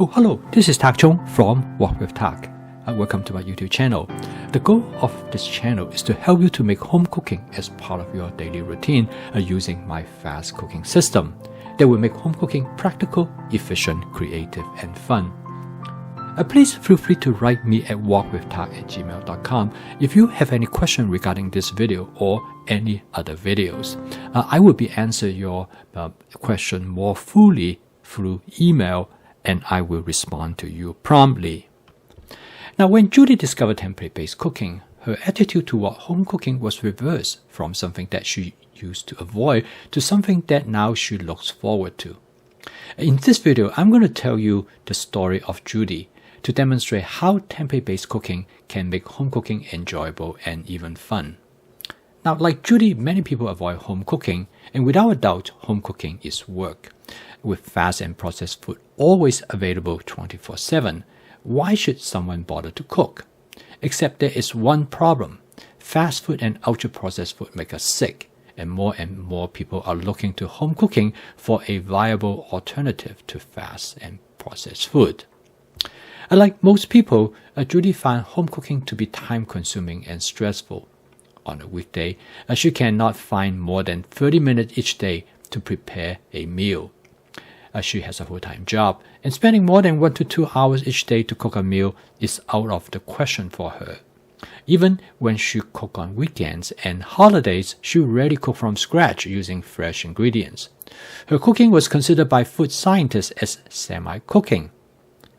Oh, hello, this is Tak Chung from Walk with Tak. Welcome to my YouTube channel. The goal of this channel is to help you to make home cooking as part of your daily routine using my fast cooking system that will make home cooking practical, efficient, creative, and fun. Please feel free to write me at walkwithtak@gmail.com if you have any question regarding this video or any other videos. I will be answering your question more fully through email, and I will respond to you promptly. Now, when Judy discovered template-based cooking, her attitude toward home cooking was reversed from something that she used to avoid to something that now she looks forward to. In this video, I'm going to tell you the story of Judy to demonstrate how template-based cooking can make home cooking enjoyable and even fun. Now, like Judy, many people avoid home cooking, and without a doubt, home cooking is work. With fast and processed food always available 24/7, why should someone bother to cook? Except there is one problem. Fast food and ultra-processed food make us sick, and more people are looking to home cooking for a viable alternative to fast and processed food. Like most people, Judy found home cooking to be time-consuming and stressful. On a weekday, she cannot find more than 30 minutes each day to prepare a meal. She has a full-time job, and spending more than 1 to 2 hours each day to cook a meal is out of the question for her. Even when she cooks on weekends and holidays, she rarely cooks from scratch using fresh ingredients. Her cooking was considered by food scientists as semi-cooking,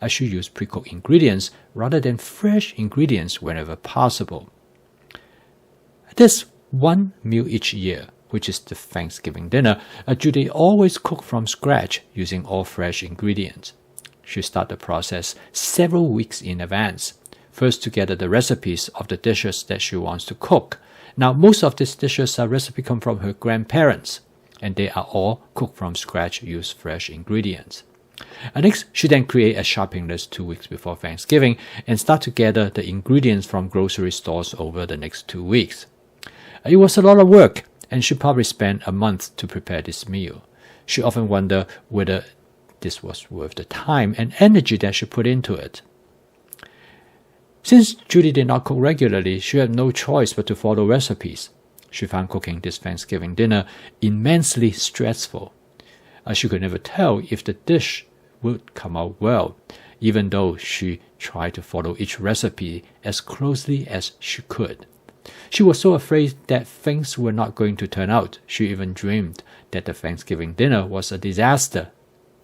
as she used pre-cooked ingredients rather than fresh ingredients whenever possible. There's one meal each year, which is the Thanksgiving dinner. Judy always cooked from scratch using all fresh ingredients. She started the process several weeks in advance, first to gather the recipes of the dishes that she wants to cook. Now, most of these dishes are recipes come from her grandparents, and they are all cooked from scratch, use fresh ingredients. Next, she then creates a shopping list 2 weeks before Thanksgiving and start to gather the ingredients from grocery stores over the next 2 weeks. It was a lot of work, and she probably spent a month to prepare this meal. She often wondered whether this was worth the time and energy that she put into it. Since Judy did not cook regularly, she had no choice but to follow recipes. She found cooking this Thanksgiving dinner immensely stressful. She could never tell if the dish would come out well, even though she tried to follow each recipe as closely as she could. She was so afraid that things were not going to turn out. She even dreamed that the Thanksgiving dinner was a disaster.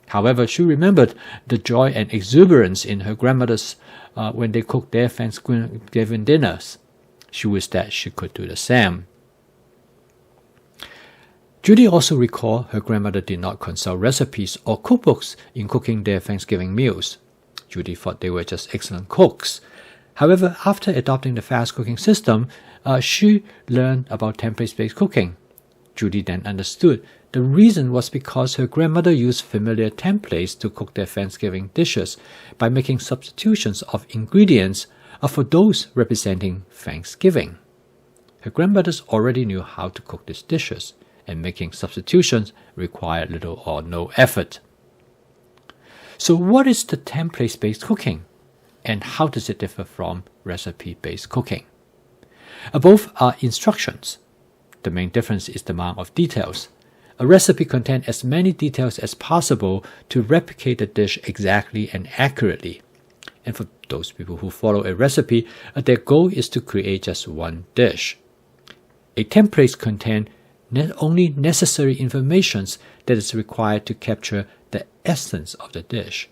However, she remembered the joy and exuberance in her grandmother's when they cooked their Thanksgiving dinners. She wished that she could do the same. Judy also recalled her grandmother did not consult recipes or cookbooks in cooking their Thanksgiving meals. Judy thought they were just excellent cooks. However, after adopting the fast cooking system, she learned about template-based cooking. Judy then understood the reason was because her grandmother used familiar templates to cook their Thanksgiving dishes by making substitutions of ingredients for those representing Thanksgiving. Her grandmothers already knew how to cook these dishes, and making substitutions required little or no effort. So what is the template-based cooking, and how does it differ from recipe-based cooking? Both are instructions. The main difference is the amount of details. A recipe contains as many details as possible to replicate the dish exactly and accurately. And for those people who follow a recipe, their goal is to create just one dish. A template contains only necessary information that is required to capture the essence of the dish,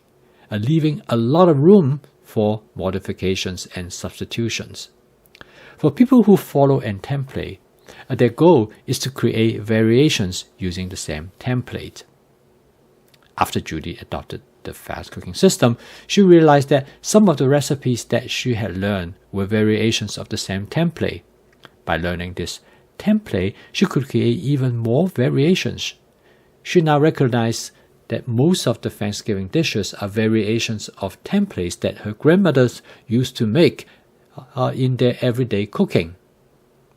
leaving a lot of room for modifications and substitutions. For people who follow a template, their goal is to create variations using the same template. After Judy adopted the fast cooking system, she realized that some of the recipes that she had learned were variations of the same template. By learning this template, she could create even more variations. She now recognized that most of the Thanksgiving dishes are variations of templates that her grandmothers used to make in their everyday cooking.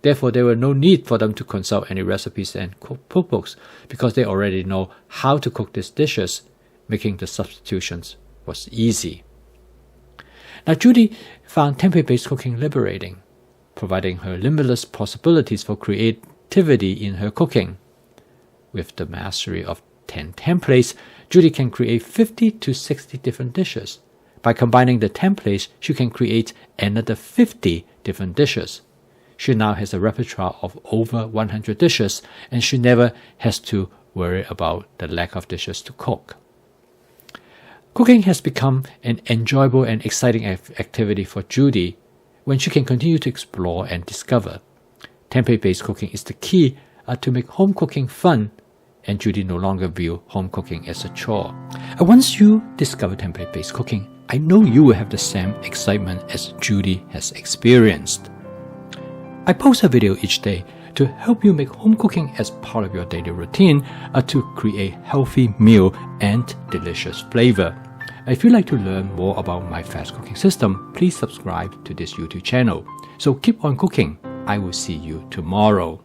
Therefore, there were no need for them to consult any recipes and cookbooks because they already know how to cook these dishes, making the substitutions was easy. Now, Judy found template-based cooking liberating, providing her limitless possibilities for creativity in her cooking. With the mastery of 10 templates, Judy can create 50 to 60 different dishes. By combining the templates, she can create another 50 different dishes. She now has a repertoire of over 100 dishes, and she never has to worry about the lack of dishes to cook. Cooking has become an enjoyable and exciting activity for Judy when she can continue to explore and discover. Template-based cooking is the key to make home cooking fun, and Judy no longer views home cooking as a chore. And once you discover template-based cooking, I know you will have the same excitement as Judy has experienced. I post a video each day to help you make home cooking as part of your daily routine to create healthy meal and delicious flavor. If you'd like to learn more about my fast cooking system, please subscribe to this YouTube channel. So keep on cooking. I will see you tomorrow.